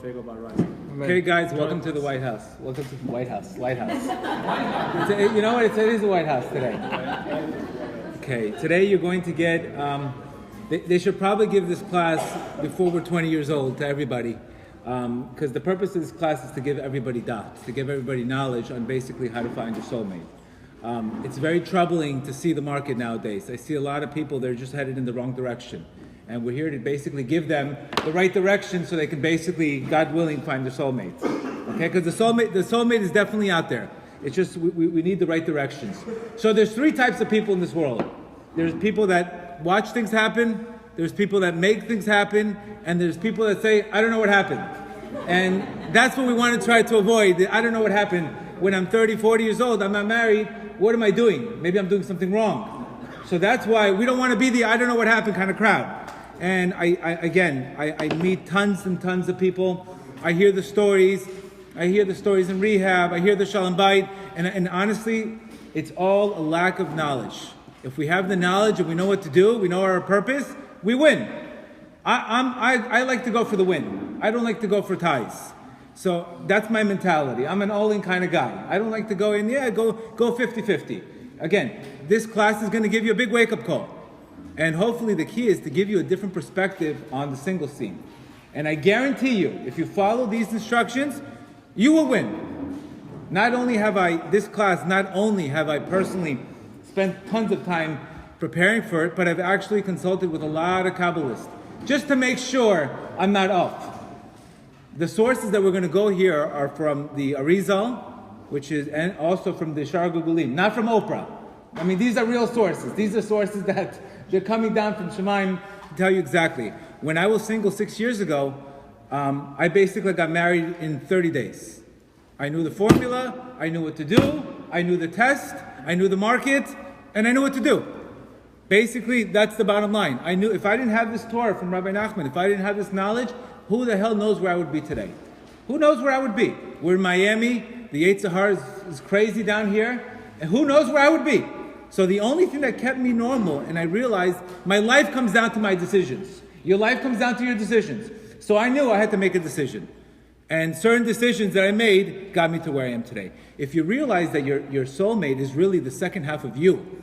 Okay, guys, welcome to the White House. Welcome to the Lighthouse. You know what? It is the White House today. Okay, today you're going to get. They should probably give this class before we're 20 years old to everybody, because the purpose of this class is to give everybody dot, to give everybody knowledge on basically how to find your soulmate. It's very troubling to see the market nowadays. I see a lot of people, they're just headed in the wrong direction. And we're here to basically give them the right direction so they can basically, God willing, find their soulmates. Okay, because the soulmate is definitely out there. It's just we need the right directions. So there's three types of people in this world. There's people that watch things happen, there's people that make things happen, and there's people that say, I don't know what happened. And that's what we want to try to avoid. I don't know what happened. When I'm 30, 40 years old, I'm not married, what am I doing? Maybe I'm doing something wrong. So that's why we don't want to be the I don't know what happened kind of crowd. And I meet tons and tons of people. I hear the stories. I hear the stories in rehab. I hear the shalom bayit. And honestly, it's all a lack of knowledge. If we have the knowledge and we know what to do, we know our purpose, we win. I like to go for the win. I don't like to go for ties. So that's my mentality. I'm an all-in kind of guy. I don't like to go in, go 50-50. Again, this class is going to give you a big wake-up call. And hopefully the key is to give you a different perspective on the single scene. And I guarantee you, if you follow these instructions, you will win. Not only have I personally spent tons of time preparing for it, but I've actually consulted with a lot of Kabbalists, just to make sure I'm not off. The sources that we're going to go here are from the Arizal, and also from the Shar Gugulim, not from Oprah. I mean, these are real sources. These are sources that they're coming down from Shemaim to tell you exactly. When I was single 6 years ago, I basically got married in 30 days. I knew the formula, I knew what to do, I knew the test, I knew the market, and I knew what to do. Basically, that's the bottom line. I knew if I didn't have this Torah from Rabbi Nachman, if I didn't have this knowledge, who the hell knows where I would be today? Who knows where I would be? We're in Miami, the Yetzer Hara is crazy down here, and who knows where I would be? So the only thing that kept me normal, and I realized my life comes down to my decisions. Your life comes down to your decisions. So I knew I had to make a decision. And certain decisions that I made got me to where I am today. If you realize that your soulmate is really the second half of you,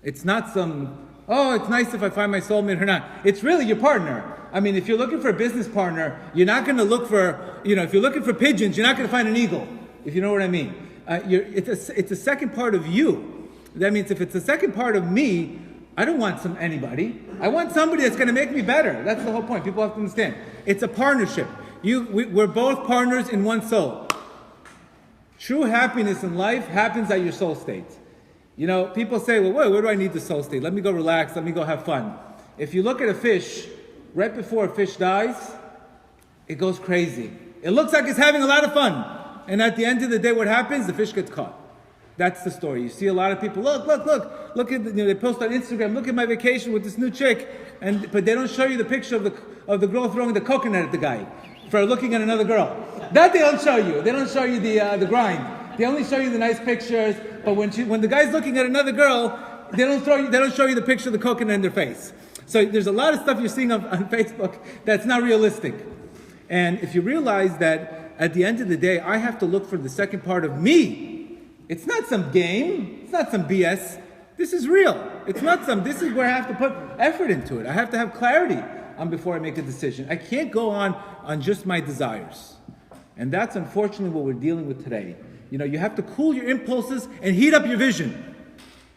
it's not it's nice if I find my soulmate or not. It's really your partner. I mean, if you're looking for a business partner, you're not going to look for, if you're looking for pigeons, you're not going to find an eagle, if you know what I mean. It's a second part of you. That means if it's the second part of me, I don't want anybody. I want somebody that's going to make me better. That's the whole point. People have to understand. It's a partnership. We're both partners in one soul. True happiness in life happens at your soul state. People say, well, where do I need the soul state? Let me go relax. Let me go have fun. If you look at a fish, right before a fish dies, it goes crazy. It looks like it's having a lot of fun. And at the end of the day, what happens? The fish gets caught. That's the story. You see a lot of people, look at they post on Instagram, look at my vacation with this new chick, but they don't show you the picture of the girl throwing the coconut at the guy for looking at another girl. That they don't show you. They don't show you the grind. They only show you the nice pictures, but when the guy's looking at another girl, they don't show you the picture of the coconut in their face. So there's a lot of stuff you're seeing on Facebook that's not realistic. And if you realize that at the end of the day, I have to look for the second part of me. It's not some game. It's not some BS. This is real. This is where I have to put effort into it. I have to have clarity before I make a decision. I can't go on just my desires. And that's unfortunately what we're dealing with today. You have to cool your impulses and heat up your vision.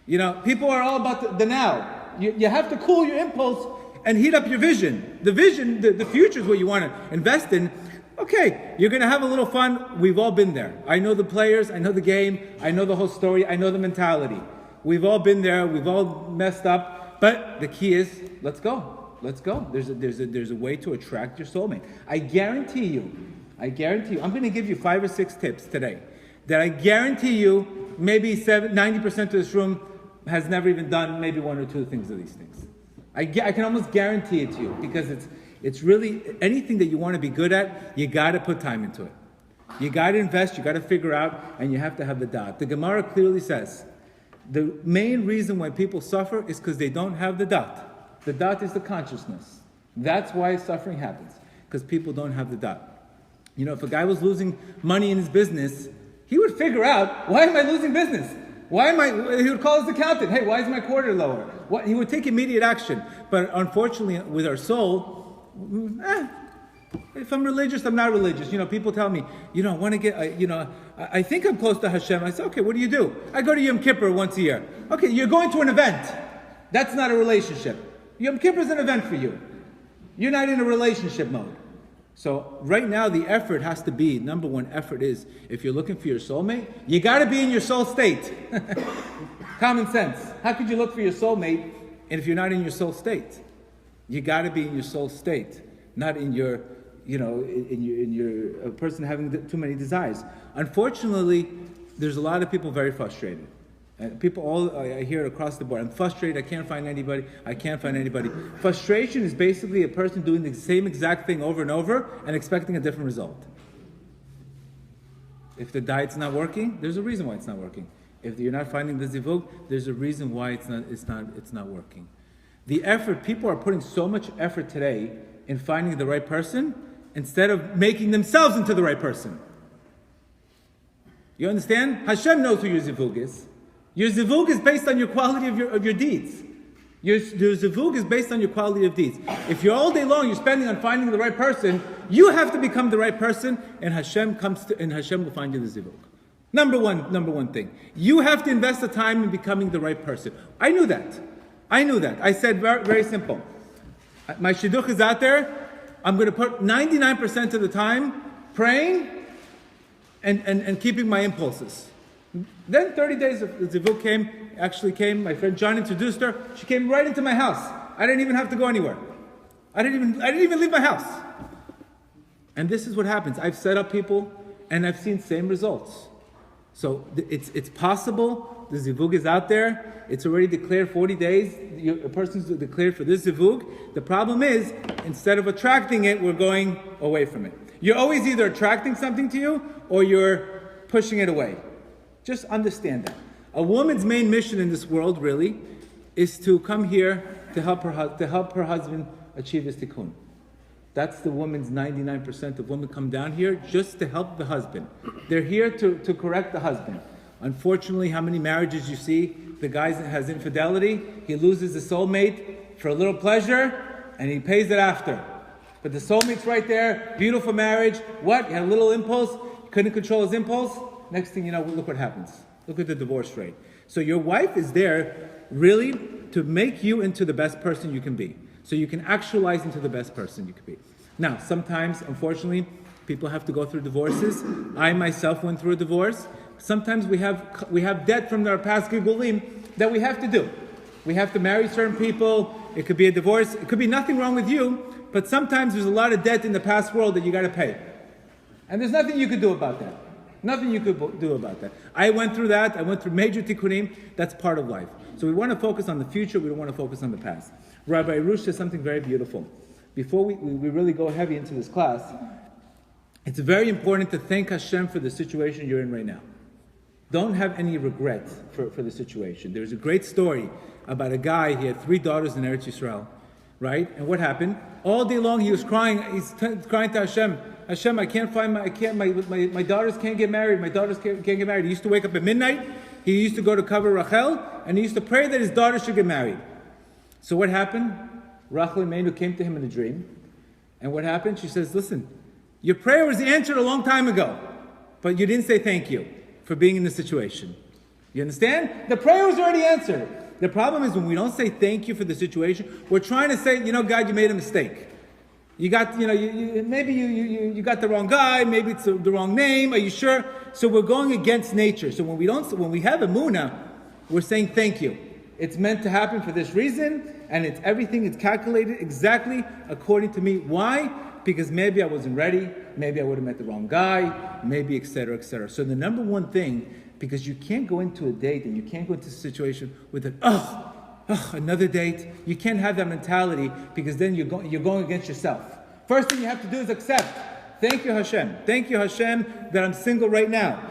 People are all about the now. You have to cool your impulse and heat up your vision. The vision, the future is what you want to invest in. Okay, you're going to have a little fun. We've all been there. I know the players. I know the game. I know the whole story. I know the mentality. We've all been there. We've all messed up. But the key is, let's go. Let's go. There's a way to attract your soulmate. I guarantee you, I'm going to give you 5 or 6 tips today that I guarantee you maybe 90% of this room has never even done maybe 1 or 2 things of these things. I can almost guarantee it to you because it's really anything that you want to be good at, you got to put time into it. You got to invest, you got to figure out, and you have to have the dot. The Gemara clearly says, the main reason why people suffer is because they don't have the dot. The dot is the consciousness. That's why suffering happens, because people don't have the dot. If a guy was losing money in his business, he would figure out, why am I losing business? He would call his accountant, hey, why is my quarter lower? He would take immediate action. But unfortunately, with our soul, if I'm religious, I'm not religious. People tell me, I want to get, I think I'm close to Hashem. I say, okay, what do? I go to Yom Kippur once a year. Okay, you're going to an event. That's not a relationship. Yom Kippur is an event for you. You're not in a relationship mode. So right now, the effort has to be, number one effort is, if you're looking for your soulmate, you got to be in your soul state. Common sense. How could you look for your soulmate if you're not in your soul state? You got to be in your soul state, not in your, in your a person having too many desires. Unfortunately, there's a lot of people very frustrated. I hear it across the board. I'm frustrated. I can't find anybody. Frustration is basically a person doing the same exact thing over and over and expecting a different result. If the diet's not working, there's a reason why it's not working. If you're not finding the zivug, there's a reason why it's not working. The effort, people are putting so much effort today in finding the right person instead of making themselves into the right person. You understand? Hashem knows who your zivug is. Your zivug is based on your quality of your deeds. Your zivug is based on your quality of deeds. If you're all day long you're spending on finding the right person, you have to become the right person, and Hashem will find you the zivug. Number one thing. You have to invest the time in becoming the right person. I knew that. I said very, very simple. My shidduch is out there. I'm going to put 99% of the time praying and keeping my impulses. Then 30 days of zivug came, my friend John introduced her. She came right into my house. I didn't even have to go anywhere. I didn't even leave my house. And this is what happens. I've set up people and I've seen same results. So it's possible. The zivug is out there. It's already declared 40 days. A person's declared for this zivug. The problem is, instead of attracting it, we're going away from it. You're always either attracting something to you or you're pushing it away. Just understand that. A woman's main mission in this world, really, is to come here to help her husband achieve his tikkun. That's the woman's 99% of women come down here just to help the husband. They're here to correct the husband. Unfortunately, how many marriages you see, the guy has infidelity, he loses the soulmate for a little pleasure, and he pays it after. But the soulmate's right there, beautiful marriage. What? He had a little impulse, he couldn't control his impulse. Next thing you know, look what happens. Look at the divorce rate. So your wife is there really to make you into the best person you can be. So you can actualize into the best person you can be. Now, sometimes, unfortunately, people have to go through divorces. I myself went through a divorce. Sometimes we have debt from our past gigulim that we have to do. We have to marry certain people. It could be a divorce. It could be nothing wrong with you, but sometimes there's a lot of debt in the past world that you got to pay. And there's nothing you could do about that. Nothing you could do about that. I went through that. I went through major tikkunim. That's part of life. So we want to focus on the future. We don't want to focus on the past. Rabbi Rush says something very beautiful. Before we really go heavy into this class, it's very important to thank Hashem for the situation you're in right now. Don't have any regret for the situation. There's a great story about a guy. He had 3 daughters in Eretz Yisrael, right? And what happened? All day long he was crying. He's crying to Hashem. Hashem, I can't find my daughters can't get married. My daughters can't get married. He used to wake up at midnight. He used to go to cover Rachel, and he used to pray that his daughter should get married. So what happened? Rachel Imeinu came to him in a dream. And what happened? She says, listen, your prayer was answered a long time ago, but you didn't say thank you for being in this situation. You understand? The prayer was already answered. The problem is when we don't say thank you for the situation, we're trying to say, God, you made a mistake. You got, maybe you got the wrong guy, maybe it's the wrong name, are you sure? So we're going against nature. So when we have emunah, we're saying thank you. It's meant to happen for this reason, and it's calculated exactly according to me. Why? Because maybe I wasn't ready, maybe I would have met the wrong guy, maybe etc., etc. So the number one thing, because you can't go into a date and you can't go into a situation with another date. You can't have that mentality, because then you're going against yourself. First thing you have to do is accept. Thank you, Hashem. Thank you, Hashem, that I'm single right now.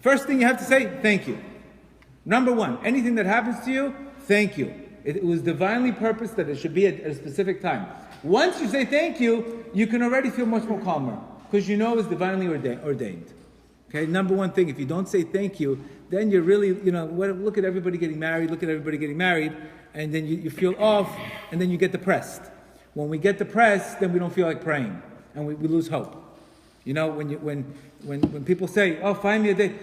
First thing you have to say, thank you. Number one, anything that happens to you, thank you. It was divinely purposed that it should be at a specific time. Once you say thank you, you can already feel much more calmer. because you know it was divinely ordained. Okay, number one thing, if you don't say thank you, then you're really, look at everybody getting married, and then you feel off, and then you get depressed. When we get depressed, then we don't feel like praying, and we lose hope. When people say, oh, find me a day,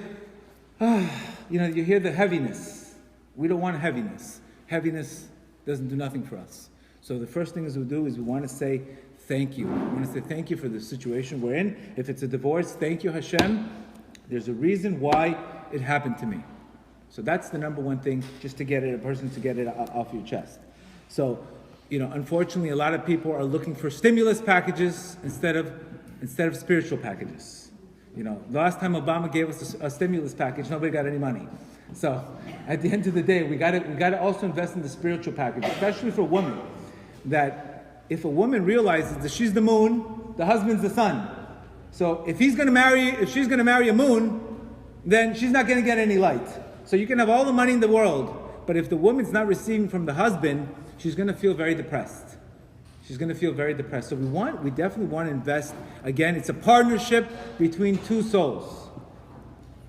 you hear the heaviness. We don't want heaviness. Heaviness doesn't do nothing for us. So the first thing we do is we want to say thank you. We want to say thank you for the situation we're in. If it's a divorce, thank you, Hashem. There's a reason why it happened to me. So that's the number one thing, just to get it off your chest. So, unfortunately, a lot of people are looking for stimulus packages instead of spiritual packages. The last time Obama gave us a stimulus package, nobody got any money. So, at the end of the day, we got to also invest in the spiritual package, especially for women. That if a woman realizes that she's the moon, the husband's the sun. So if she's going to marry a moon, then she's not going to get any light. So you can have all the money in the world, but if the woman's not receiving from the husband, she's going to feel very depressed. So we definitely want to invest. Again, it's a partnership between two souls.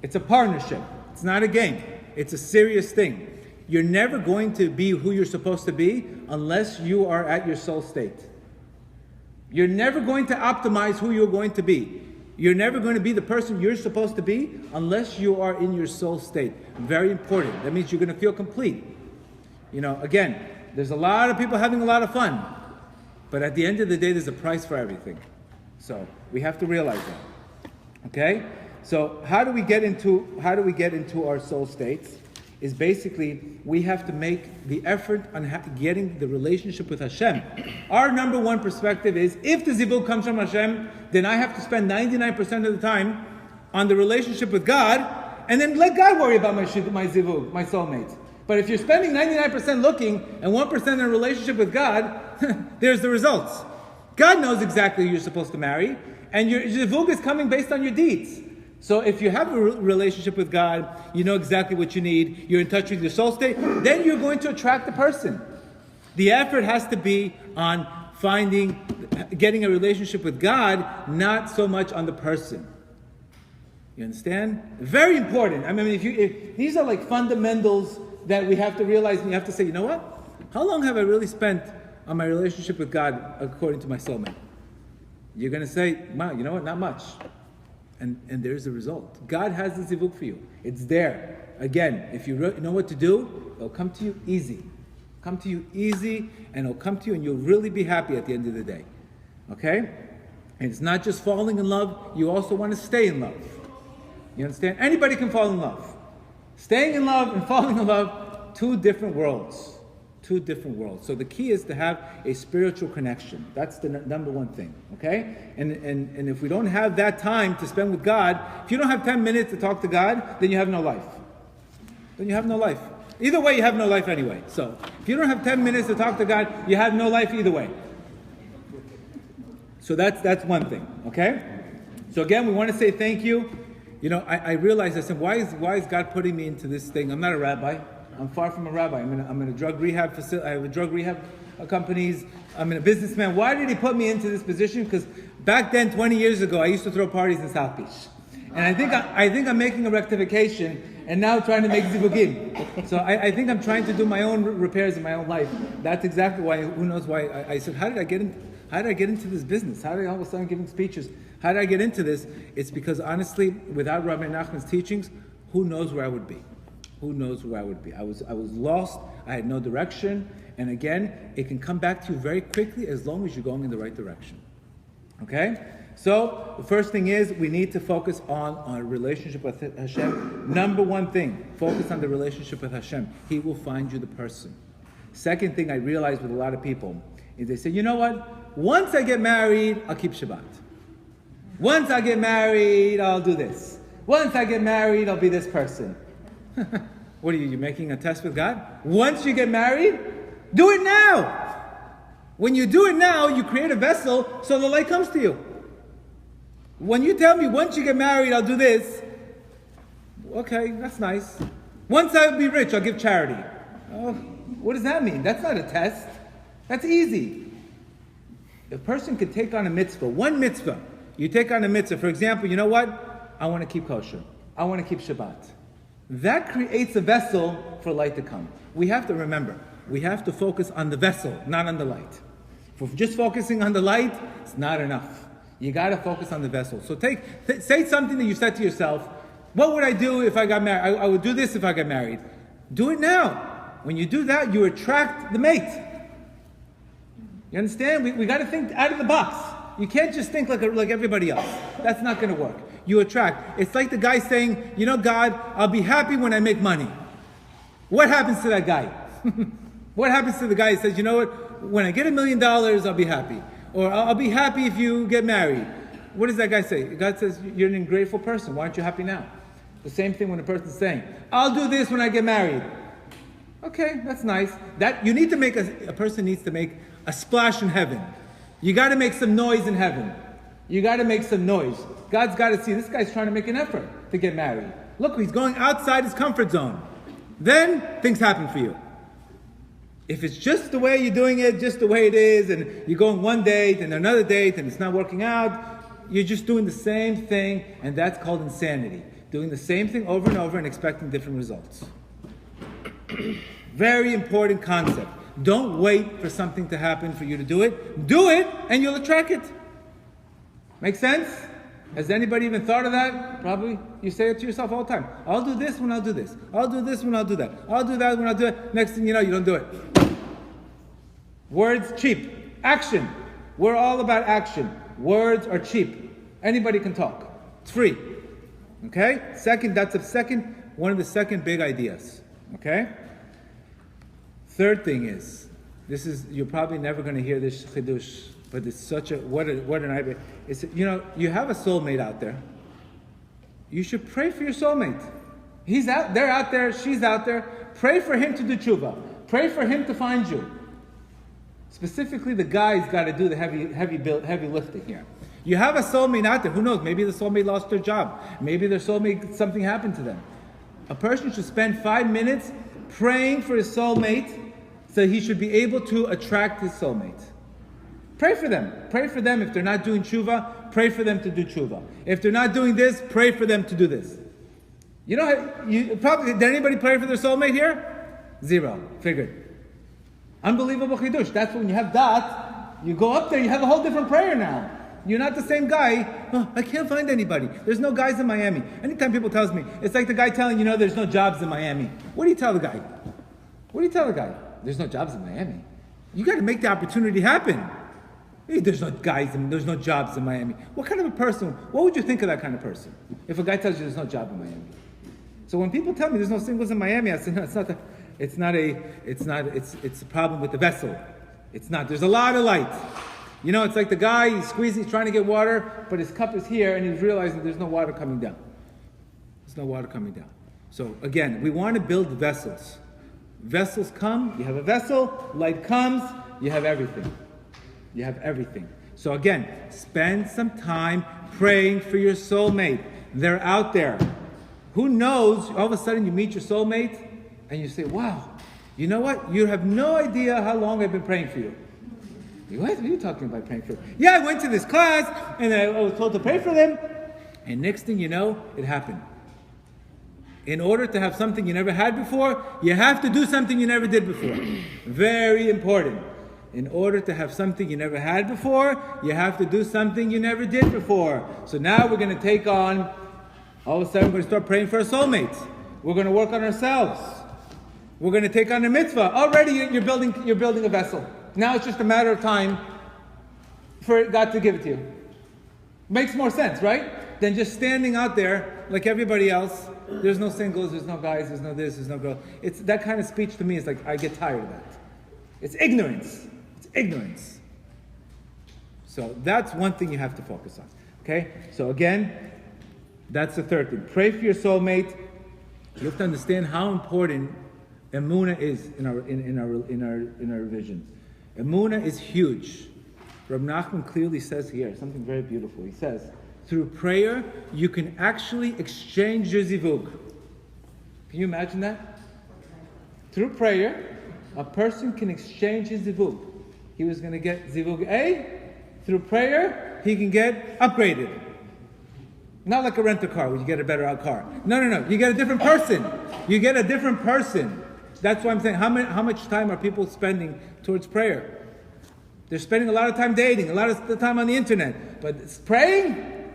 It's a partnership. It's not a game. It's a serious thing. You're never going to be who you're supposed to be unless you are at your soul state. You're never going to optimize who you're going to be. You're never going to be the person you're supposed to be unless you are in your soul state. Very important. That means you're going to feel complete. Again, there's a lot of people having a lot of fun. But at the end of the day, there's a price for everything. So we have to realize that. Okay? So how do we get into our soul states? Is basically we have to make the effort on getting the relationship with Hashem. Our number one perspective is, if the zivug comes from Hashem, then I have to spend 99% of the time on the relationship with God, and then let God worry about my zivug, my soulmate. But if you're spending 99% looking and 1% in a relationship with God, there's the results. God knows exactly who you're supposed to marry, and your zivug is coming based on your deeds. So if you have a relationship with God, you know exactly what you need, you're in touch with your soul state, then you're going to attract the person. The effort has to be on getting a relationship with God, not so much on the person. You understand? Very important. If these are like fundamentals that we have to realize, and you have to say, you know what? How long have I really spent on my relationship with God according to my soulmate? You're going to say, wow, you know what? Not much. And there's the result. God has the zivug for you. It's there. Again, if you know what to do, it'll come to you easy. And it'll come to you, and you'll really be happy at the end of the day. Okay? And it's not just falling in love, you also want to stay in love. You understand? Anybody can fall in love. Staying in love and falling in love, two different worlds. So the key is to have a spiritual connection. That's the number one thing, okay? And if we don't have that time to spend with God, if you don't have 10 minutes to talk to God, then you have no life. Either way, you have no life anyway. So if you don't have 10 minutes to talk to God, you have no life either way. So that's one thing, okay? So again, we want to say thank you. I realized, I said, why is God putting me into this thing? I'm not a rabbi. I'm far from a rabbi. I'm in a drug rehab facility. I have a drug rehab companies. I'm a businessman. Why did he put me into this position? Because back then, 20 years ago, I used to throw parties in South Beach. And I think I'm making a rectification and now trying to make zivugim. So I think I'm trying to do my own repairs in my own life. That's exactly why, who knows why. I said, how did I get into this business? How did I all of a sudden giving speeches? How did I get into this? It's because honestly, without Rabbi Nachman's teachings, who knows where I would be? I was lost. I had no direction. And again, it can come back to you very quickly as long as you're going in the right direction. Okay? So, the first thing is we need to focus on our relationship with Hashem. Number one thing, focus on the relationship with Hashem. He will find you the person. Second thing I realize with a lot of people is they say, you know what? Once I get married, I'll keep Shabbat. Once I get married, I'll do this. Once I get married, I'll be this person. What are you making a test with God? Once you get married, do it now. When you do it now, you create a vessel so the light comes to you. When you tell me, once you get married, I'll do this. Okay, that's nice. Once I'll be rich, I'll give charity. Oh, what does that mean? That's not a test. That's easy. A person could take on a mitzvah, one mitzvah, You take on a mitzvah. For example, you know what? I want to keep kosher. I want to keep Shabbat. That creates a vessel for light to come. We have to remember, we have to focus on the vessel, not on the light. If we're just focusing on the light, it's not enough. You got to focus on the vessel. So say something that you said to yourself, what would I do if I got married? I would do this if I got married. Do it now. When you do that, you attract the mate. You understand? We got to think out of the box. You can't just think like everybody else. That's not going to work. You attract. It's like the guy saying, you know, God, I'll be happy when I make money. What happens to that guy? What happens to the guy who says, you know what, when I get $1 million, I'll be happy. Or I'll be happy if you get married. What does that guy say? God says, you're an ungrateful person. Why aren't you happy now? The same thing when a person's saying, I'll do this when I get married. Okay, that's nice. That you need to make a person needs to make a splash in heaven. You got to make some noise in heaven. You got to make some noise. God's got to see this guy's trying to make an effort to get married. Look, he's going outside his comfort zone. Then things happen for you. If it's just the way you're doing it, just the way it is, and you go on one date and another date and it's not working out, you're just doing the same thing, and that's called insanity. Doing the same thing over and over and expecting different results. Very important concept. Don't wait for something to happen for you to do it. Do it, and you'll attract it. Make sense? Has anybody even thought of that? Probably. You say it to yourself all the time. I'll do this when I'll do this. I'll do this when I'll do that. I'll do that when I'll do it. Next thing you know, you don't do it. Words, cheap. Action. We're all about action. Words are cheap. Anybody can talk. It's free. Okay? One of the second big ideas. Okay? Third thing is, you're probably never going to hear this chidush, but it's such what an idea. It's, you have a soulmate out there. You should pray for your soulmate. They're out there, she's out there. Pray for him to do tshuva. Pray for him to find you. Specifically, the guy's got to do the heavy lifting here. You have a soulmate out there. Who knows? Maybe the soulmate lost their job. Maybe their soulmate, something happened to them. A person should spend 5 minutes praying for his soulmate so he should be able to attract his soulmate. Pray for them. Pray for them. If they're not doing tshuva, pray for them to do tshuva. If they're not doing this, pray for them to do this. Did anybody pray for their soulmate here? 0. Figured. Unbelievable chidush. That's when you have that, you go up there, you have a whole different prayer now. You're not the same guy. Oh, I can't find anybody. There's no guys in Miami. Anytime people tells me, it's like the guy telling, there's no jobs in Miami. What do you tell the guy? There's no jobs in Miami. You got to make the opportunity happen. Hey, there's no jobs in Miami. What kind of a person, what would you think of that kind of person? If a guy tells you there's no job in Miami. So when people tell me there's no singles in Miami, I say, no, it's a problem with the vessel. It's not. There's a lot of light. It's like the guy, he's trying to get water, but his cup is here, and he's realizing there's no water coming down. So again, we want to build vessels. Vessels come, you have a vessel, light comes, you have everything. So again, spend some time praying for your soulmate. They're out there. Who knows, all of a sudden you meet your soulmate, and you say, wow, you know what? You have no idea how long I've been praying for you. What are you talking about praying for? Yeah, I went to this class and I was told to pray for them. And next thing you know, it happened. In order to have something you never had before, you have to do something you never did before. Very important. In order to have something you never had before, you have to do something you never did before. So now we're going to take on, all of a sudden we're going to start praying for our soulmates. We're going to work on ourselves. We're going to take on a mitzvah. Already you're building a vessel. Now it's just a matter of time for God to give it to you. Makes more sense, right? Than just standing out there like everybody else. There's no singles, there's no guys, there's no this, there's no girl. It's that kind of speech to me is like, I get tired of that. It's ignorance. So that's one thing you have to focus on. Okay? So again, that's the third thing. Pray for your soulmate. You have to understand how important emunah is in our vision. Emunah is huge. Rabbi Nachman clearly says here something very beautiful. He says, through prayer, you can actually exchange your zivug. Can you imagine that? Through prayer, a person can exchange his zivug. He was going to get zivug A. Through prayer, he can get upgraded. Not like a rent-a-car where you get a better car. No. You get a different person. You get a different person. That's why I'm saying, how much time are people spending towards prayer? They're spending a lot of time dating, a lot of the time on the internet. But praying?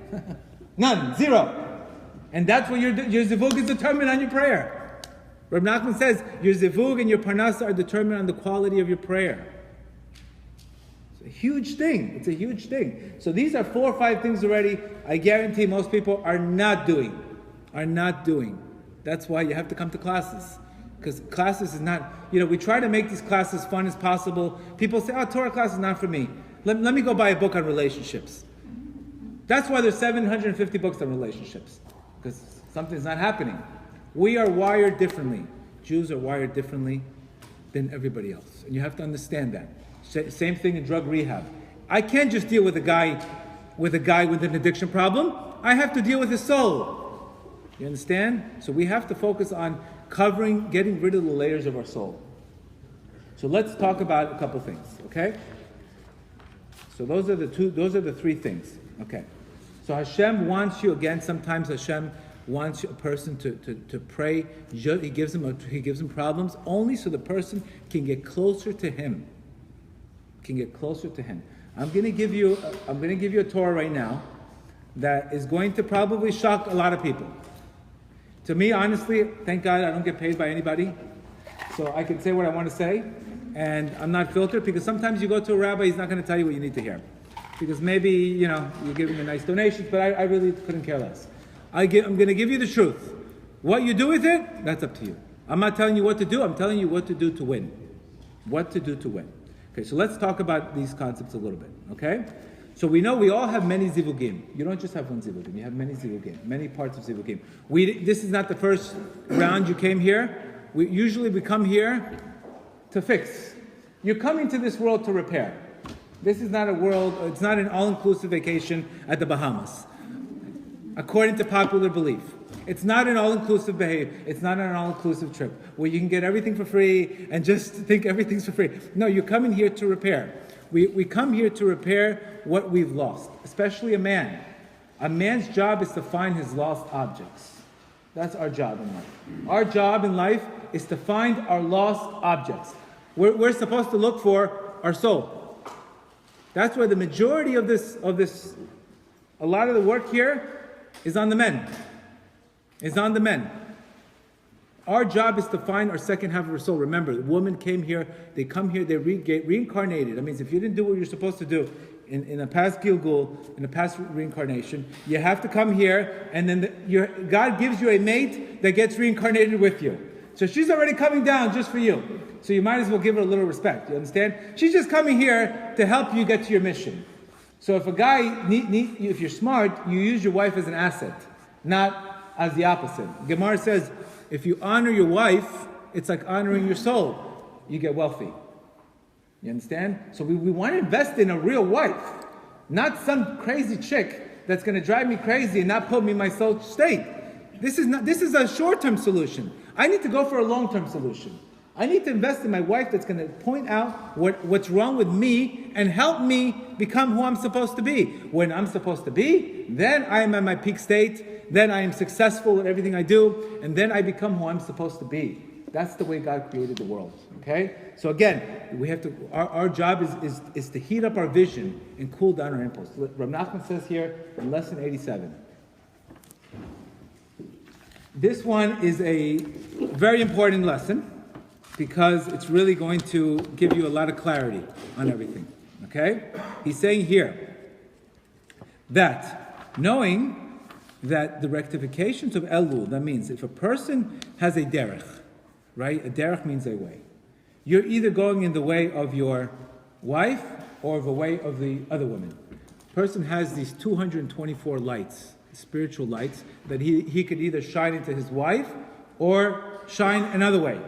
None. Zero. And that's what your zivug is determined on your prayer. Reb Nachman says, your zivug and your parnasa are determined on the quality of your prayer. It's a huge thing. It's a huge thing. So these are 4 or 5 things already I guarantee most people are not doing. That's why you have to come to classes. Because classes is not, we try to make these classes fun as possible. People say, Torah class is not for me. Let me go buy a book on relationships. That's why there's 750 books on relationships. Because something's not happening. We are wired differently. Jews are wired differently than everybody else. And you have to understand that. Same thing in drug rehab. I can't just deal with a guy with an addiction problem. I have to deal with his soul. You understand? So we have to focus on getting rid of the layers of our soul. So let's talk about a couple things, okay? So those are the 3 things. Okay. So Hashem wants you, again, sometimes Hashem wants a person to pray. He gives him problems only so the person can get closer to him. I'm going to give you a Torah right now that is going to probably shock a lot of people. To me, honestly, thank God I don't get paid by anybody, so I can say what I want to say, and I'm not filtered, because sometimes you go to a rabbi, he's not going to tell you what you need to hear. Because maybe, you're giving me nice donations, but I really couldn't care less. I'm going to give you the truth. What you do with it, that's up to you. I'm not telling you what to do, I'm telling you what to do to win. Okay, so let's talk about these concepts a little bit, okay? So we know we all have many zivugim. You don't just have one zivugim, you have many zivugim, many parts of zivugim. This is not the first round you came here. We come here to fix. You're coming to this world to repair. This is not it's not an all-inclusive vacation at the Bahamas, according to popular belief. It's not an all-inclusive behavior. It's not an all-inclusive trip where you can get everything for free and just think everything's for free. No, you're coming here to repair. We come here to repair what we've lost, especially a man. A man's job is to find his lost objects. That's our job in life. Our job in life is to find our lost objects. We're supposed to look for our soul. That's where the majority of this, a lot of the work here is on the men. Our job is to find our second half of our soul. Remember, the woman came here, they come here, they're reincarnated. That means if you didn't do what you're supposed to do in a past Gilgul, in a past reincarnation, you have to come here, and then God gives you a mate that gets reincarnated with you. So she's already coming down just for you. So you might as well give her a little respect. You understand? She's just coming here to help you get to your mission. So if a guy, if you're smart, you use your wife as an asset, not as the opposite. Gemara says, if you honor your wife, it's like honoring your soul. You get wealthy. You understand? So we want to invest in a real wife, not some crazy chick that's going to drive me crazy and not put me in my soul state. This is a short-term solution. I need to go for a long-term solution. I need to invest in my wife that's going to point out what's wrong with me and help me become who I'm supposed to be. When I'm supposed to be, then I am at my peak state, then I am successful at everything I do, and then I become who I'm supposed to be. That's the way God created the world. Okay? So again, we have to. Our job is to heat up our vision and cool down our impulse. Rav Nachman says here in lesson 87. This one is a very important lesson because it's really going to give you a lot of clarity on everything. Okay? He's saying here that knowing that the rectifications of Elul, that means if a person has a derech, right? A derech means a way. You're either going in the way of your wife or the way of the other woman. A person has these 224 lights, spiritual lights, that he could either shine into his wife or shine another way.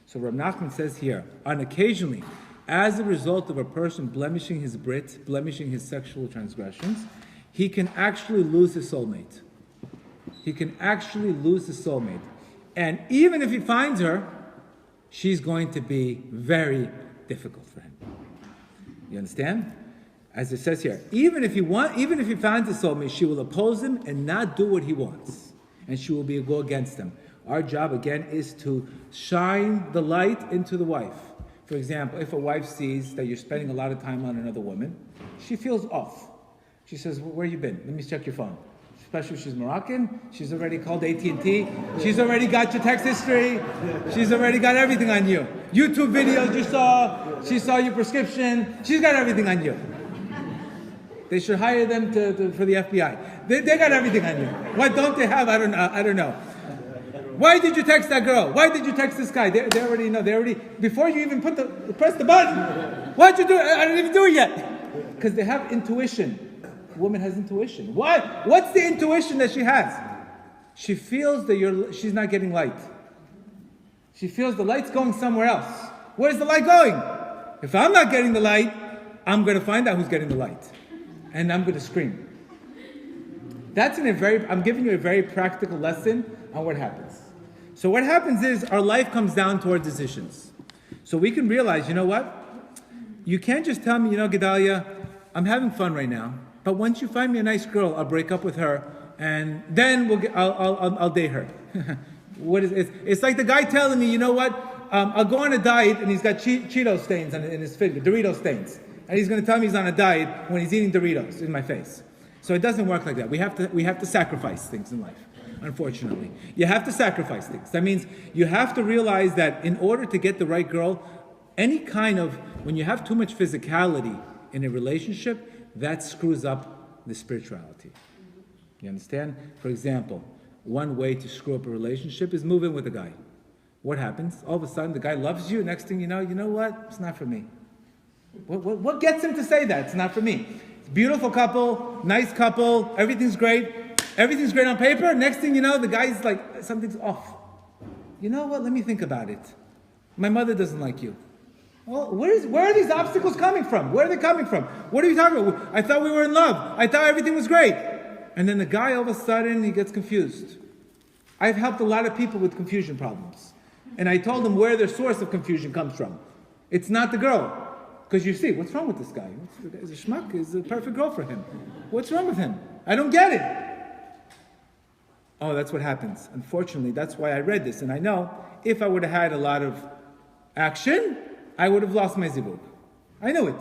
So Rav Nachman says here, occasionally, as a result of a person blemishing his brit, blemishing his sexual transgressions, he can actually lose his soulmate. And even if he finds her, she's going to be very difficult for him. You understand? As it says here, even if he finds a soulmate, she will oppose him and not do what he wants. And she will go against him. Our job, again, is to shine the light into the wife. For example, if a wife sees that you're spending a lot of time on another woman, she feels off. She says, where you been? Let me check your phone. Especially if she's Moroccan, she's already called AT&T. She's already got your text history. She's already got everything on you. YouTube videos you saw. She saw your prescription. She's got everything on you. They should hire them for the FBI. They got everything on you. What don't they have? I don't know. Why did you text that girl? Why did you text this guy? They already know. Before you even press the button. Why'd you do it? I didn't even do it yet. Because they have intuition. A woman has intuition. Why? What's the intuition that she has? She feels that she's not getting light. She feels the light's going somewhere else. Where's the light going? If I'm not getting the light, I'm going to find out who's getting the light. And I'm going to scream. I'm giving you a very practical lesson on what happens. So what happens is our life comes down toward decisions. So we can realize, you know what? You can't just tell me, Gedale, I'm having fun right now. But once you find me a nice girl, I'll break up with her, and then I'll date her. It's like the guy telling me, you know what? I'll go on a diet, and he's got Cheeto stains in his finger, Dorito stains, and he's going to tell me he's on a diet when he's eating Doritos in my face. So it doesn't work like that. We have to sacrifice things in life. Unfortunately, you have to sacrifice things. That means you have to realize that in order to get the right girl, when you have too much physicality in a relationship, that screws up the spirituality. You understand? For example, one way to screw up a relationship is move in with a guy. What happens? All of a sudden, the guy loves you. Next thing you know what? It's not for me. What gets him to say that? It's not for me. It's a beautiful couple, nice couple, everything's great. Everything's great on paper. Next thing you know, the guy's like, something's off. You know what? Let me think about it. My mother doesn't like you. Well, where are these obstacles coming from? Where are they coming from? What are you talking about? I thought we were in love. I thought everything was great. And then the guy, all of a sudden, he gets confused. I've helped a lot of people with confusion problems. And I told them where their source of confusion comes from. It's not the girl. Because you see, what's wrong with this guy? He's a schmuck. He's a perfect girl for him. What's wrong with him? I don't get it. Oh, that's what happens. Unfortunately, that's why I read this. And I know if I would have had a lot of action, I would have lost my zivug. I knew it.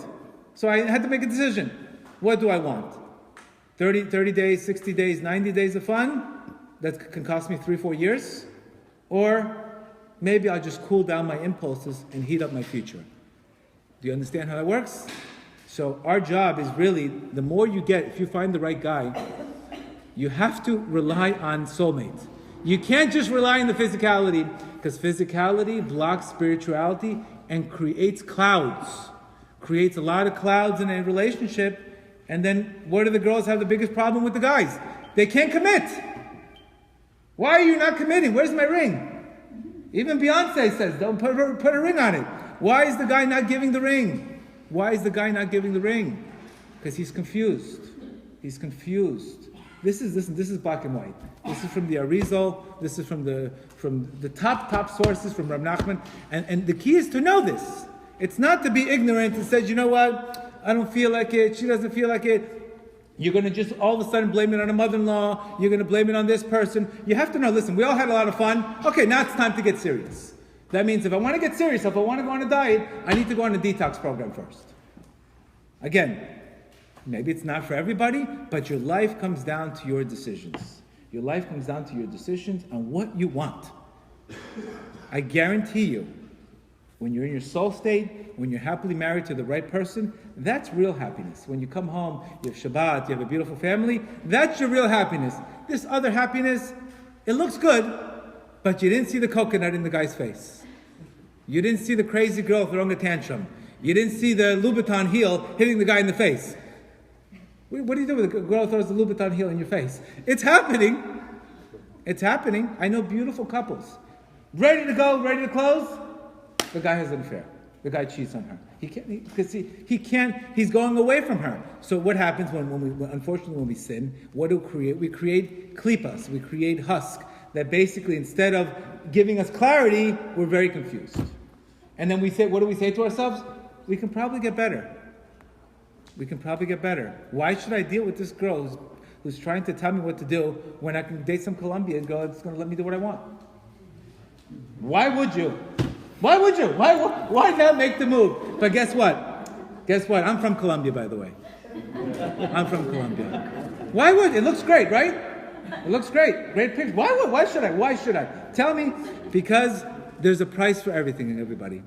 So I had to make a decision. What do I want? 30 days, 60 days, 90 days of fun? That can cost me 3-4 years? Or maybe I'll just cool down my impulses and heat up my future. Do you understand how that works? So our job is really, the more you get, if you find the right guy, you have to rely on soulmate. You can't just rely on the physicality, because physicality blocks spirituality and creates clouds. Creates a lot of clouds in a relationship, and then what do the girls have the biggest problem with the guys? They can't commit. Why are you not committing? Where's my ring? Even Beyonce says, don't put a ring on it. Why is the guy not giving the ring? Why is the guy not giving the ring? Because he's confused. He's confused. This is black and white. This is from the Arizal. This is from the top sources from Rav Nachman. And the key is to know this. It's not to be ignorant and say, you know what? I don't feel like it. She doesn't feel like it. You're going to just all of a sudden blame it on a mother-in-law. You're going to blame it on this person. You have to know, listen, we all had a lot of fun. Okay, now it's time to get serious. That means if I want to get serious, if I want to go on a diet, I need to go on a detox program first. Again, maybe it's not for everybody, but your life comes down to your decisions. Your life comes down to your decisions on what you want. I guarantee you, when you're in your soul state, when you're happily married to the right person, that's real happiness. When you come home, you have Shabbat, you have a beautiful family, that's your real happiness. This other happiness, it looks good, but you didn't see the coconut in the guy's face. You didn't see the crazy girl throwing a tantrum. You didn't see the Louboutin heel hitting the guy in the face. What do you do with a girl who throws the Louboutin heel in your face? It's happening. It's happening. I know beautiful couples. Ready to go, ready to close. The guy has an affair. The guy cheats on her. He's going away from her. So what happens when we sin? What do we create? We create klipas. We create husk that basically instead of giving us clarity, we're very confused. And then we say, what do we say to ourselves? We can probably get better. We can probably get better. Why should I deal with this girl who's trying to tell me what to do when I can date some Colombian and go, it's going to let me do what I want? Why would you? Why would you? Why not make the move? But guess what? Guess what? I'm from Colombia, by the way. I'm from Colombia. Why would? It looks great, right? It looks great. Great picture. Why should I? Why should I? Tell me. Because there's a price for everything, everybody.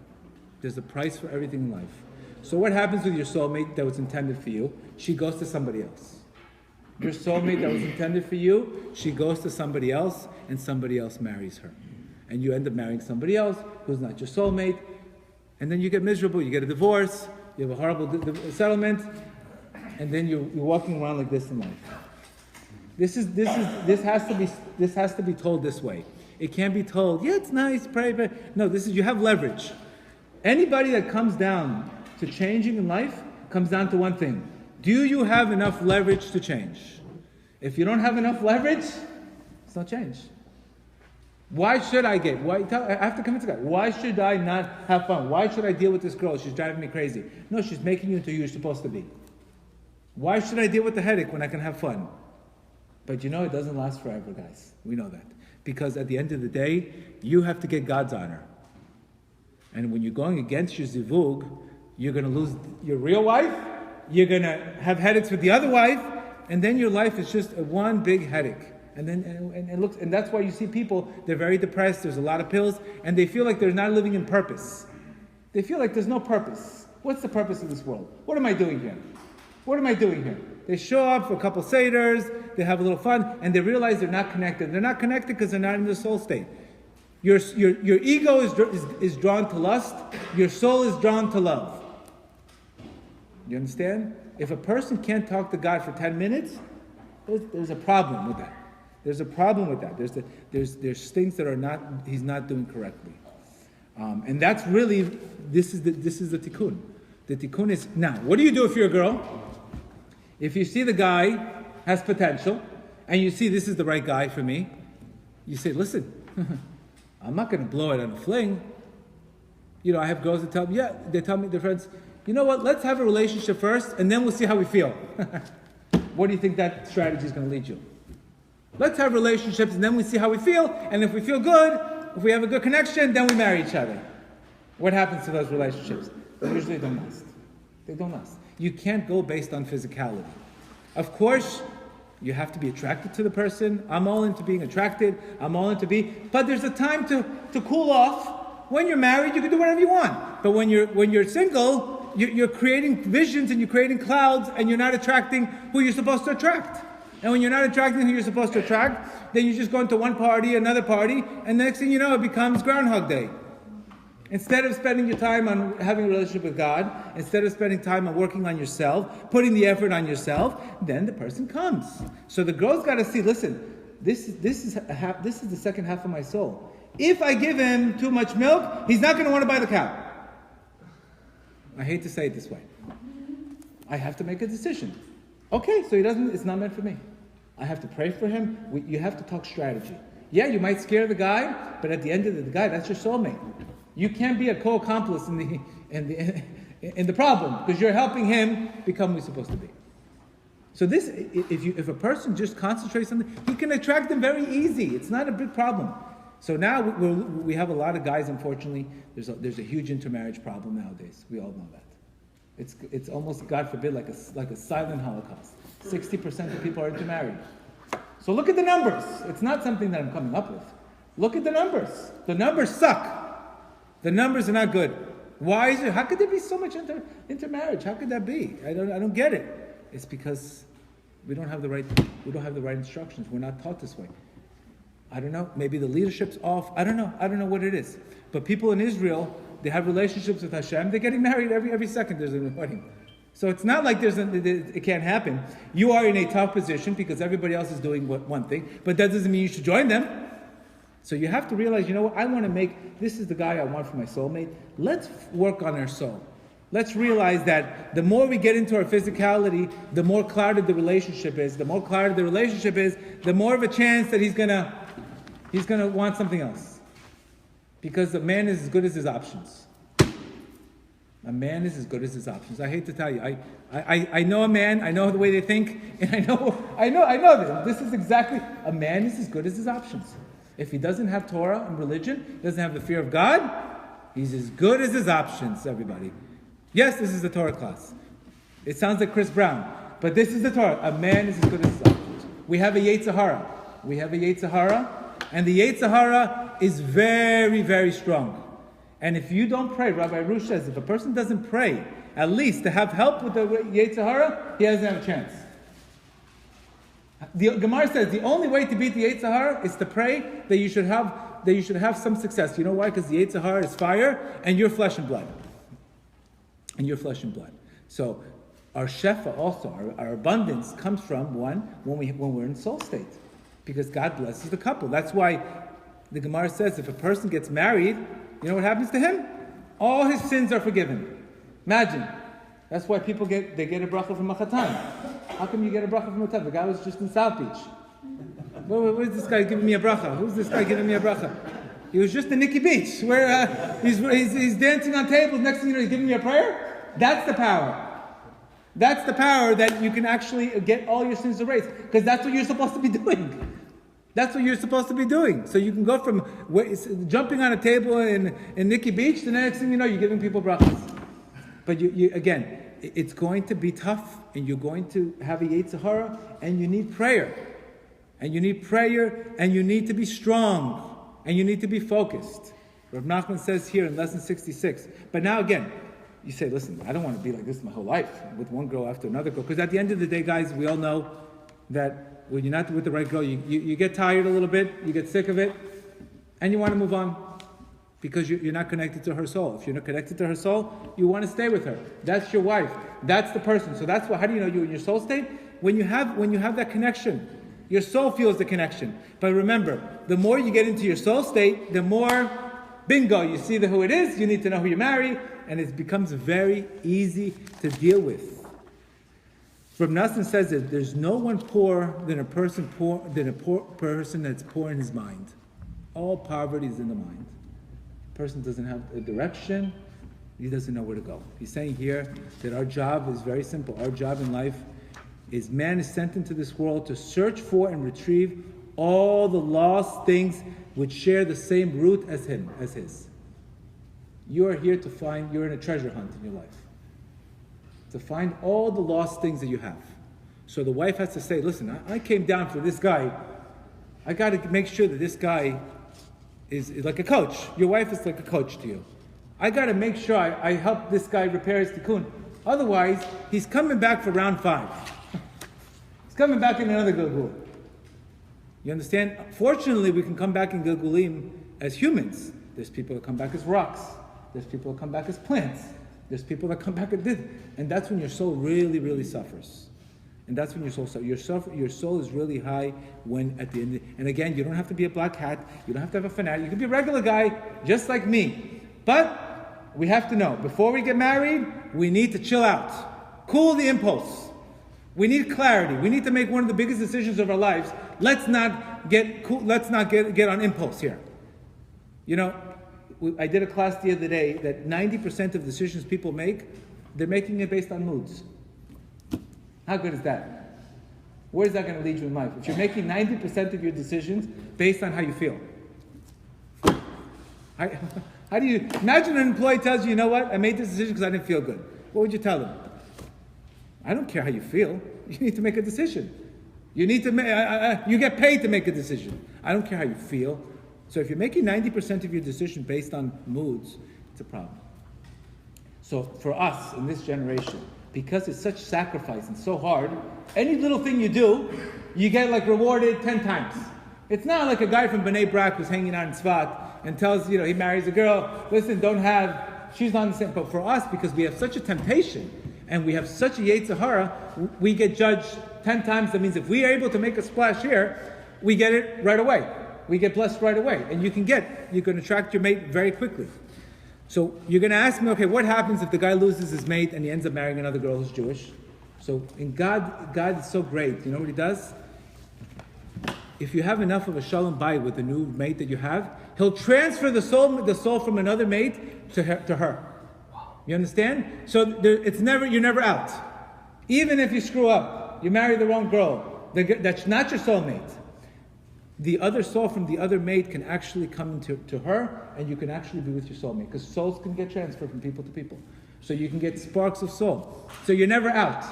There's a price for everything in life. So what happens with your soulmate that was intended for you? She goes to somebody else. Your soulmate that was intended for you, she goes to somebody else, and somebody else marries her. And you end up marrying somebody else who's not your soulmate. And then you get miserable, you get a divorce, you have a horrible settlement, and then you're walking around like this in life. This has to be told this way. It can't be told, yeah, it's nice, pray. No, you have leverage. Anybody that comes down to changing in life comes down to one thing. Do you have enough leverage to change? If you don't have enough leverage, it's no change. Why should I get? I have to convince the guy. Why should I not have fun? Why should I deal with this girl? She's driving me crazy. No, she's making you into who you're supposed to be. Why should I deal with the headache when I can have fun? But it doesn't last forever, guys. We know that. Because at the end of the day, you have to get God's honor. And when you're going against your zivug, you're going to lose your real wife, you're going to have headaches with the other wife, and then your life is just one big headache. And that's why you see people, they're very depressed, there's a lot of pills, and they feel like they're not living in purpose. They feel like there's no purpose. What's the purpose of this world? What am I doing here? What am I doing here? They show up for a couple seders, they have a little fun, and they realize they're not connected. They're not connected because they're not in the soul state. Your ego is drawn to lust. Your soul is drawn to love. You understand? If a person can't talk to God for 10 minutes, there's a problem with that. There's a problem with that. There's things that he's not doing correctly. And that's really, this is the tikkun. The tikkun is, now, what do you do if you're a girl? If you see the guy has potential, and you see this is the right guy for me, you say, listen, I'm not going to blow it on a fling. I have girls that tell me, they tell me, their friends, you know what, let's have a relationship first, and then we'll see how we feel. What do you think that strategy is going to lead you? Let's have relationships, and then we see how we feel, and if we feel good, if we have a good connection, then we marry each other. What happens to those relationships? They usually don't last. They don't last. You can't go based on physicality. Of course, you have to be attracted to the person. I'm all into being attracted. But there's a time to cool off. When you're married, you can do whatever you want. But when you're single, you're creating visions and you're creating clouds, and you're not attracting who you're supposed to attract. And when you're not attracting who you're supposed to attract, then you just go into one party, another party, and the next thing you know, it becomes Groundhog Day. Instead of spending your time on having a relationship with God, instead of spending time on working on yourself, putting the effort on yourself, then the person comes. So the girl's got to see, listen, this is the second half of my soul. If I give him too much milk, he's not going to want to buy the cow. I hate to say it this way. I have to make a decision. Okay, so it's not meant for me. I have to pray for him. You have to talk strategy. Yeah, you might scare the guy, but at the end of the day, that's your soulmate. You can't be a co-accomplice in the problem because you're helping him become who he's supposed to be. So if a person just concentrates on it, he can attract them very easy. It's not a big problem. So now we have a lot of guys. Unfortunately, there's a huge intermarriage problem nowadays. We all know that. It's almost, God forbid, like a silent Holocaust. 60% of people are intermarried. So look at the numbers. It's not something that I'm coming up with. Look at the numbers. The numbers suck. The numbers are not good. Why is it? How could there be so much intermarriage? How could that be? I don't get it. It's because we don't have the right instructions. We're not taught this way. I don't know. Maybe the leadership's off. I don't know what it is. But people in Israel, they have relationships with Hashem. They're getting married every second. There's a wedding. So it's not like it can't happen. You are in a tough position because everybody else is doing one thing, but that doesn't mean you should join them. So you have to realize, I want to this is the guy I want for my soulmate. Let's work on our soul. Let's realize that the more we get into our physicality, the more clouded the relationship is. The more clouded the relationship is, the more of a chance that he's gonna want something else. Because the man is as good as his options. A man is as good as his options. I hate to tell you. I know a man, I know the way they think, and I know this. This is exactly, a man is as good as his options. If he doesn't have Torah and religion, doesn't have the fear of God, he's as good as his options, everybody. Yes, this is the Torah class. It sounds like Chris Brown, but this is the Torah. A man is as good as his options. We have a Yetzer Hara. We have a Yetzer Hara, and the Yetzer Hara is very, very strong. And if you don't pray, Rabbi Rush says, if a person doesn't pray, at least to have help with the Yetzer Hara, he doesn't have a chance. The Gemara says the only way to beat the Yetzer Hara is to pray that you should have some success. You know why? Because the Yetzer Hara is fire, and you're flesh and blood. And you're flesh and blood. So our shefa also, our abundance comes from when we're in soul state, because God blesses the couple. That's why the Gemara says if a person gets married, you know what happens to him? All his sins are forgiven. Imagine. That's why people get a bracha from a chatan. How come you get a bracha from a chatan? The guy was just in South Beach. Where's this guy giving me a bracha? Who's this guy giving me a bracha? He was just in Nikki Beach, where he's dancing on tables. Next thing you know, he's giving me a prayer. That's the power. That's the power that you can actually get all your sins erased, because that's what you're supposed to be doing. That's what you're supposed to be doing. So you can go from jumping on a table in Nikki Beach, the next thing you know, you're giving people brachas. But you again, it's going to be tough, and you're going to have a Yetzer Hara, and you need prayer. And you need prayer, and you need to be strong, and you need to be focused. Rav Nachman says here in lesson 66. But now again, you say, listen, I don't want to be like this my whole life, with one girl after another girl. Because at the end of the day, guys, we all know that when you're not with the right girl, you get tired a little bit, you get sick of it, and you want to move on because you're not connected to her soul. If you're not connected to her soul, you want to stay with her. That's your wife. That's the person. So that's how do you know you're in your soul state? When you have that connection, your soul feels the connection. But remember, the more you get into your soul state, the more bingo, you see who it is, you need to know who you marry, and it becomes very easy to deal with. From Nassim says that there's no one poor than a poor person that's poor in his mind. All poverty is in the mind. A person doesn't have a direction, he doesn't know where to go. He's saying here that our job is very simple. Our job in life is man is sent into this world to search for and retrieve all the lost things which share the same root as his. You are here to find, you're in a treasure hunt in your life. To find all the lost things that you have. So the wife has to say, listen, I came down for this guy. I got to make sure that this guy is like a coach. Your wife is like a coach to you. I got to make sure I help this guy repair his Tycoon. Otherwise, he's coming back for round 5. He's coming back in another Gilgul. You understand? Fortunately, we can come back in Gilgulim as humans. There's people that come back as rocks. There's people that come back as plants. There's people that come back and did, and that's when your soul really, really suffers. And that's when your soul suffers. Your soul is really high when at the end. And again, you don't have to be a black hat. You don't have to have a fanatic. You can be a regular guy, just like me. But we have to know, before we get married, we need to chill out. Cool the impulse. We need clarity. We need to make one of the biggest decisions of our lives. Let's not get on impulse here. You know, I did a class the other day that 90% of decisions people make, they're making it based on moods. How good is that? Where's that going to lead you in life? If you're making 90% of your decisions based on how you feel. How do you, imagine an employee tells you, you know what, I made this decision because I didn't feel good. What would you tell them? I don't care how you feel. You need to make a decision. You need to you get paid to make a decision. I don't care how you feel. So if you're making 90% of your decision based on moods, it's a problem. So for us in this generation, because it's such sacrifice and so hard, any little thing you do, you get like rewarded 10 times. It's not like a guy from Bnei Brak who's hanging out in Tzfat and tells, he marries a girl, listen, she's not the same. But for us, because we have such a temptation and we have such a Yetzer Hara, we get judged 10 times. That means if we are able to make a splash here, we get it right away. We get blessed right away. And you can attract your mate very quickly. So you're going to ask me, okay, what happens if the guy loses his mate and he ends up marrying another girl who's Jewish? So in God is so great. You know what he does? If you have enough of a shalom bayit with the new mate that you have, he'll transfer the soul from another mate to her. Wow. You understand? So you're never out. Even if you screw up, you marry the wrong girl, that's not your soulmate. The other soul from the other mate can actually come to her, and you can actually be with your soulmate, because souls can get transferred from people to people. So you can get sparks of soul. So you're never out.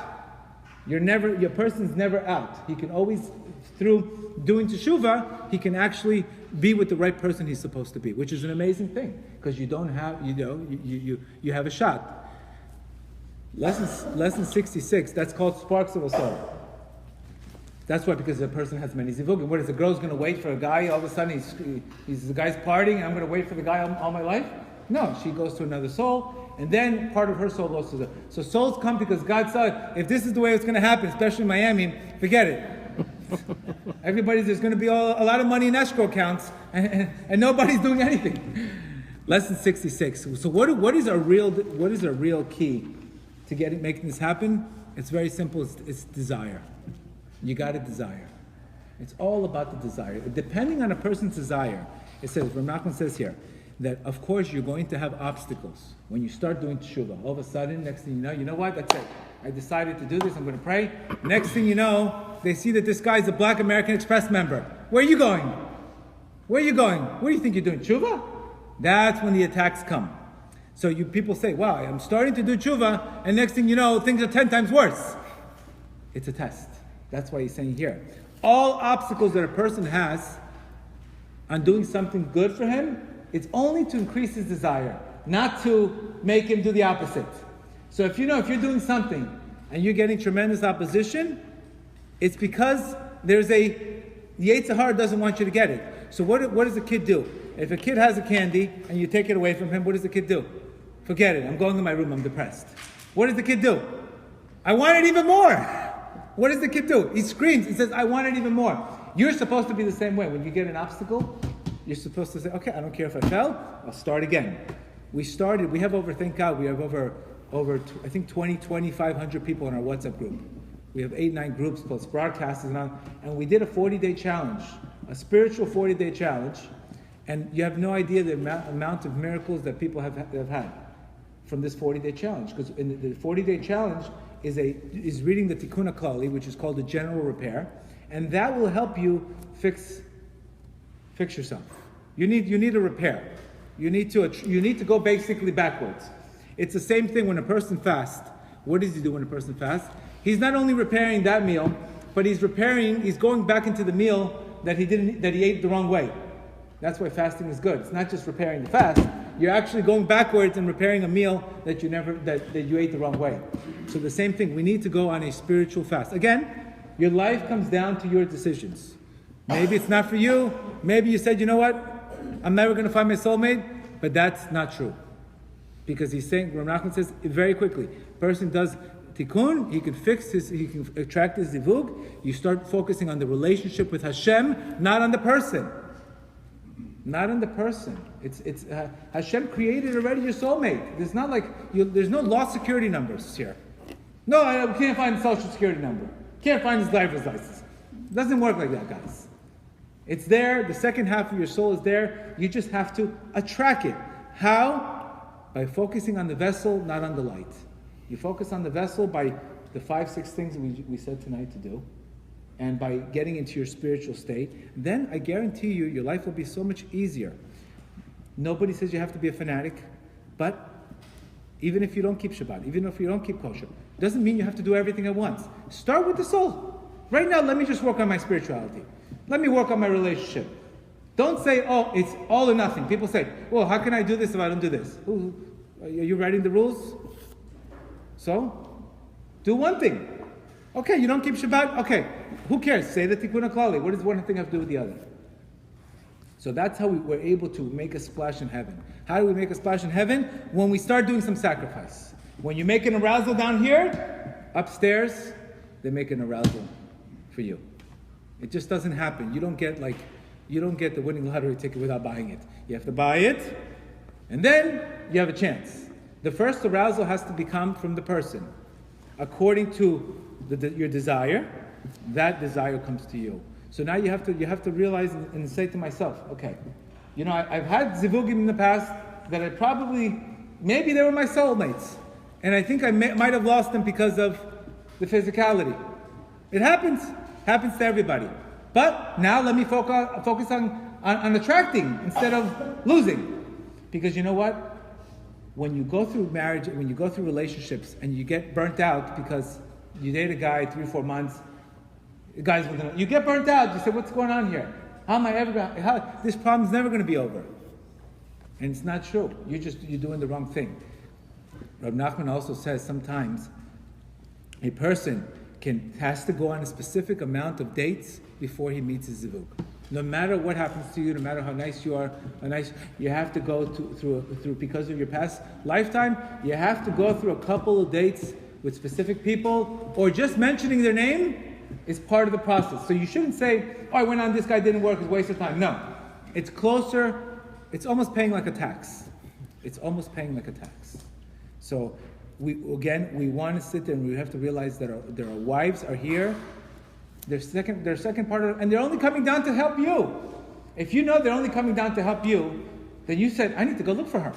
Your person's never out. He can always, through doing teshuvah, he can actually be with the right person he's supposed to be, which is an amazing thing, because you don't have, you have a shot. Lesson 66, that's called sparks of a soul. That's why, because the person has many zivugim. What is the girl's going to wait for a guy? All of a sudden, the guy's partying, and I'm going to wait for the guy all my life? No, she goes to another soul, and then part of her soul goes to the... So souls come because God said, if this is the way it's going to happen, especially in Miami, forget it. There's going to be a lot of money in escrow accounts, and nobody's doing anything. Lesson 66. So what is our real key to making this happen? It's very simple. It's desire. You got to desire. It's all about the desire. Depending on a person's desire, it says, Rav Nachman says here, that of course you're going to have obstacles when you start doing teshuvah. All of a sudden, next thing you know what? That's it. I decided to do this. I'm going to pray. Next thing you know, they see that this guy's a Black American Express member. Where are you going? Where are you going? What do you think you're doing? Teshuvah? That's when the attacks come. So people say, wow, I'm starting to do teshuvah, and next thing you know, things are 10 times worse. It's a test. That's why he's saying here. All obstacles that a person has on doing something good for him, it's only to increase his desire, not to make him do the opposite. So if you're doing something and you're getting tremendous opposition, it's because the Yetzer Hara doesn't want you to get it. So what does a kid do? If a kid has a candy and you take it away from him, what does the kid do? Forget it. I'm going to my room. I'm depressed. What does the kid do? I want it even more. What does the kid do? He screams. He says, I want it even more. You're supposed to be the same way. When you get an obstacle, you're supposed to say, okay, I don't care if I fell. I'll start again. We have over, thank God, we have over I think 2,500 people in our WhatsApp group. We have 8-9 groups plus broadcasters and we did a 40-day challenge, a spiritual 40-day challenge, and you have no idea the amount of miracles that people have had from this 40-day challenge. Because in the 40-day challenge is reading the Tikkun HaKlali, which is called the general repair, and that will help you fix yourself. You need a repair. You need to go basically backwards. It's the same thing when a person fasts. What does he do when a person fasts? He's not only repairing that meal, but he's going back into the meal that he ate the wrong way. That's why fasting is good. It's not just repairing the fast. You're actually going backwards and repairing a meal that you ate the wrong way. So the same thing, we need to go on a spiritual fast. Again, your life comes down to your decisions. Maybe it's not for you. Maybe you said, you know what? I'm never going to find my soulmate. But that's not true. Because he's saying, Rav Nachman says very quickly, person does tikkun, he can attract his zivug. You start focusing on the relationship with Hashem, not on the person. Not on the person. It's Hashem created already your soulmate. It's not like there's no lost security numbers here. No, I can't find the social security number. Can't find his driver's license. It doesn't work like that, guys. It's there. The second half of your soul is there. You just have to attract it. How? By focusing on the vessel, not on the light. You focus on the vessel by the 5-6 things we said tonight to do, and by getting into your spiritual state. Then I guarantee you, your life will be so much easier. Nobody says you have to be a fanatic, but even if you don't keep Shabbat, even if you don't keep kosher, doesn't mean you have to do everything at once. Start with the soul. Right now, let me just work on my spirituality. Let me work on my relationship. Don't say, oh, it's all or nothing. People say, well, how can I do this if I don't do this? Ooh, are you writing the rules? So, do one thing. Okay, you don't keep Shabbat? Okay, who cares? Say the Tikkun HaKlali. What does one thing have to do with the other? So that's how we're able to make a splash in heaven. How do we make a splash in heaven? When we start doing some sacrifice. When you make an arousal down here, upstairs, they make an arousal for you. It just doesn't happen. You don't get the winning lottery ticket without buying it. You have to buy it, and then you have a chance. The first arousal has to become from the person. According to your desire, that desire comes to you. So now you have to realize and say to myself, okay, I've had zivugim in the past that I probably Maybe they were my soulmates. And I think I might have lost them because of the physicality. It happens. Happens to everybody. But now let me focus on attracting instead of losing. Because you know what? When you go through marriage, when you go through relationships and you get burnt out because you date a guy 3-4 months, you get burnt out, you say, what's going on here? How am I ever going to, this problem's never going to be over. And it's not true. You're doing the wrong thing. Rab Nachman also says sometimes a person has to go on a specific amount of dates before he meets his zivug. No matter what happens to you, no matter how nice you are, you have to go through because of your past lifetime, you have to go through a couple of dates with specific people, or just mentioning their name is part of the process. So you shouldn't say, oh, I went on this guy, didn't work, it's a waste of time. No. It's closer, it's almost paying like a tax. It's almost paying like a tax. So we want to sit there and we have to realize that our wives are here. Their second part of, and they're only coming down to help you. If you know they're only coming down to help you, then you said, I need to go look for her.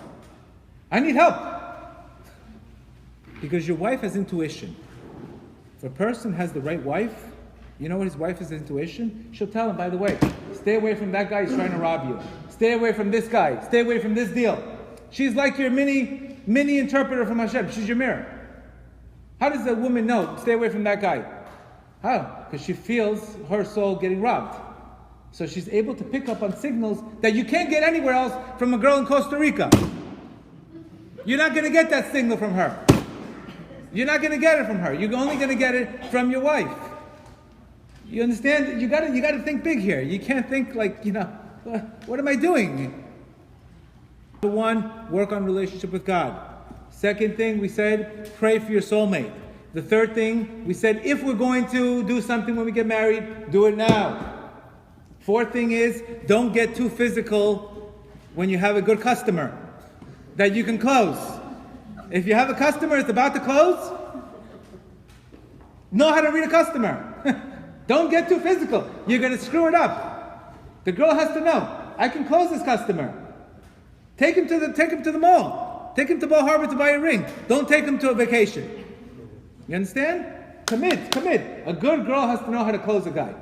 I need help. Because your wife has intuition. If a person has the right wife, you know what his wife has intuition? She'll tell him, by the way, stay away from that guy, he's trying to rob you. Stay away from this guy. Stay away from this deal. She's like your mini interpreter from Hashem. She's your mirror. How does a woman know? Stay away from that guy. How? Because she feels her soul getting robbed. So she's able to pick up on signals that you can't get anywhere else from a girl in Costa Rica. You're not going to get that signal from her. You're not going to get it from her. You're only going to get it from your wife. You understand? You got to think big here. You can't think like, what am I doing? Number one, work on relationship with God. Second thing, we said, pray for your soulmate. The third thing, we said, if we're going to do something when we get married, do it now. Fourth thing is, don't get too physical when you have a good customer that you can close. If you have a customer that's about to close, know how to read a customer. Don't get too physical. You're going to screw it up. The girl has to know, I can close this customer. Take him to the mall. Take him to Bal Harbor to buy a ring. Don't take him to a vacation. You understand? Commit. A good girl has to know how to close a guy.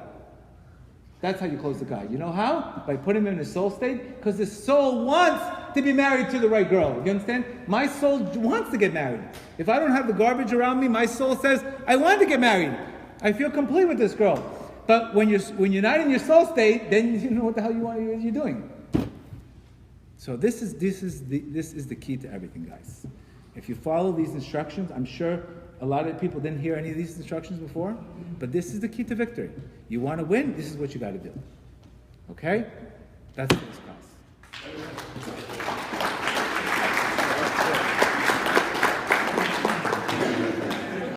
That's how you close the guy. You know how? By putting him in a soul state. Because his soul wants to be married to the right girl. You understand? My soul wants to get married. If I don't have the garbage around me, my soul says, I want to get married. I feel complete with this girl. But when you're not in your soul state, then you know what the hell you're doing. So this is the key to everything, guys. If you follow these instructions, I'm sure a lot of people didn't hear any of these instructions before, but this is the key to victory. You want to win, this is what you got to do. Okay? That's this class.